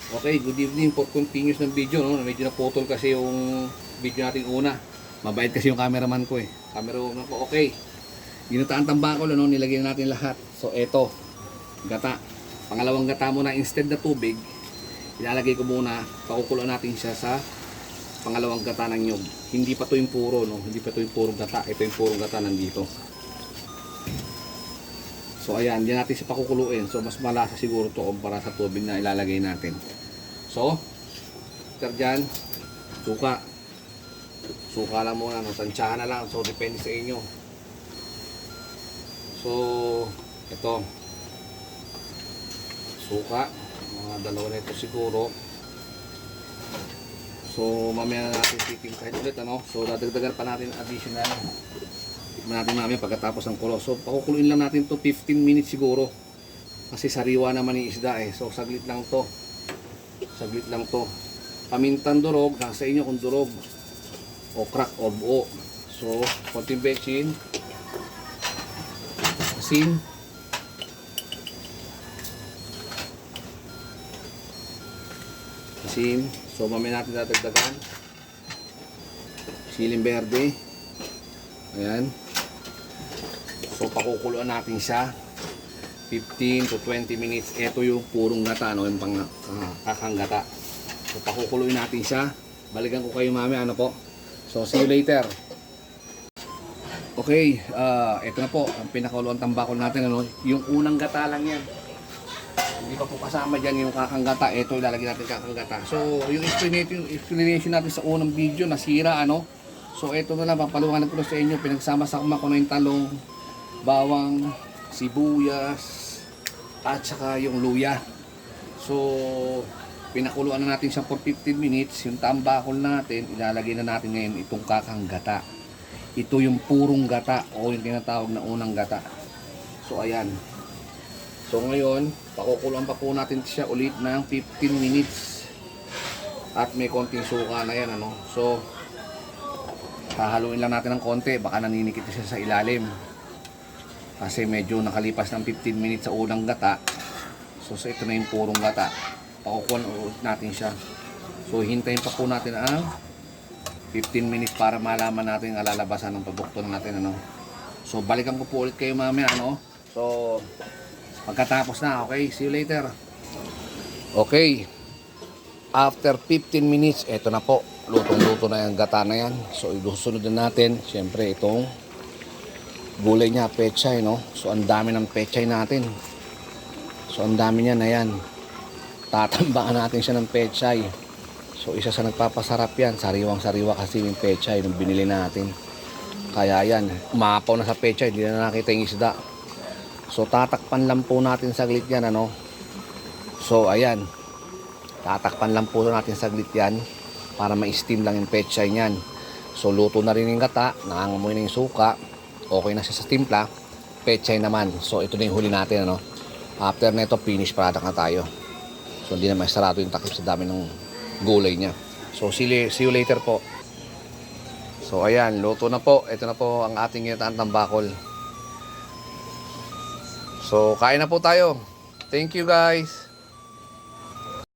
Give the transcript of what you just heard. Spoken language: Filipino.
Okay, good evening for continuous ng video, no? Medyo naputol kasi yung video natin una. Mabait kasi yung cameraman ko eh. Cameraman ko, okay. Ginataan tambakol, ano? Nilagyan natin lahat. So, eto, gata. Pangalawang gata muna, instead na tubig, ilalagay ko muna, pakukuloan natin siya sa pangalawang gata ng nyog. Hindi pa to yung puro, no? Hindi pa to yung purong gata. Ito yung purong gata nandito. So, ayan, diyan natin siya pakukuluin. So, mas malasa siguro to kumpara sa tubig na ilalagay natin. So, dyan, suka. Suka lang muna, no? Tansyahan na lang. So, depende sa inyo. So, ito. Suka. Mga dalawa na ito siguro. So, mamaya na natin titingkahin ulit, ano? So, dadagdagan pa natin additional. Tikman natin mamaya pagkatapos ng kulo. So, pakukuluin lang natin to 15 minutes siguro. Kasi sariwa naman yung isda eh. So, saglit lang to. Saglit lang to. Pamintang durog, nasa inyo kung durog o crack o buo. So, konting bechin, asin, so mamaya natin dadagdagan siling berde. Ayan. So, pakukuluan natin siya 15 to 20 minutes. Ito yung purong gata, no? Yung kakang gata. So, pakukuluin natin siya. Balikan ko kayo mamaya, ano po. So, see you later. Okay, ito na po ang pinakuluan tambakol natin, ano? Yung unang gata lang yan. Hindi pa po kasama dyan yung kakang gata. Ito, ilalagay natin kakang gata. So, yung explanation natin sa unang video, nasira, ano? So, ito na lang, papaluhanan ko na sa inyo. Pinagsama-sama ko na yung talong, bawang, sibuyas, at saka yung luya. So, pinakuluan na natin siya for 15 minutes. Yung tambakol natin, ilalagay na natin ngayon itong kakang gata. Ito yung purong gata o yung tinatawag na unang gata. So, ayan. So, ngayon, pakukuluan pa po natin siya ulit ng 15 minutes. At may konting suka na yan, ano. So, hahaluin lang natin ng konti. Baka naninikit siya sa ilalim. Kasi medyo nakalipas ng 15 minutes sa unang gata. So, ito na yung purong gata. Pakukuhan ulit natin siya. So, hintayin pa po natin ang 15 minutes para malaman natin ang alalabasan ng pabukton natin, ano. So, balikan ko po ulit kayo mamaya, ano. So, pagkatapos na, okay? See you later. Okay. After 15 minutes, eto na po. Lutong-luto na yung gata na yan. So, ilusunod na natin. Siyempre, itong gulay niya, pechay, no? So, ang dami ng pechay natin. So, ang dami niya na yan. Tatambakan natin siya ng pechay. So, isa sa nagpapasarap yan. Sariwang-sariwa kasi yung pechay nung binili natin. Kaya yan, umapaw na sa pechay. Hindi na nakita yung isda. So, tatakpan lang po natin saglit yan, ano? So, ayan. Tatakpan lang po natin saglit yan para ma-steam lang yung pechay niyan. So, luto na rin yung gata. Nangangamoy na yung suka. Okay na siya sa timpla. Pechay naman. So, ito na yung huli natin, ano? After na ito, finish product na tayo. So, hindi na masarado yung takip sa dami ng gulay niya. So, see you later po. So, ayan. Luto na po. Ito na po ang ating ginataan tambakol. So, kain na po tayo. Thank you, guys.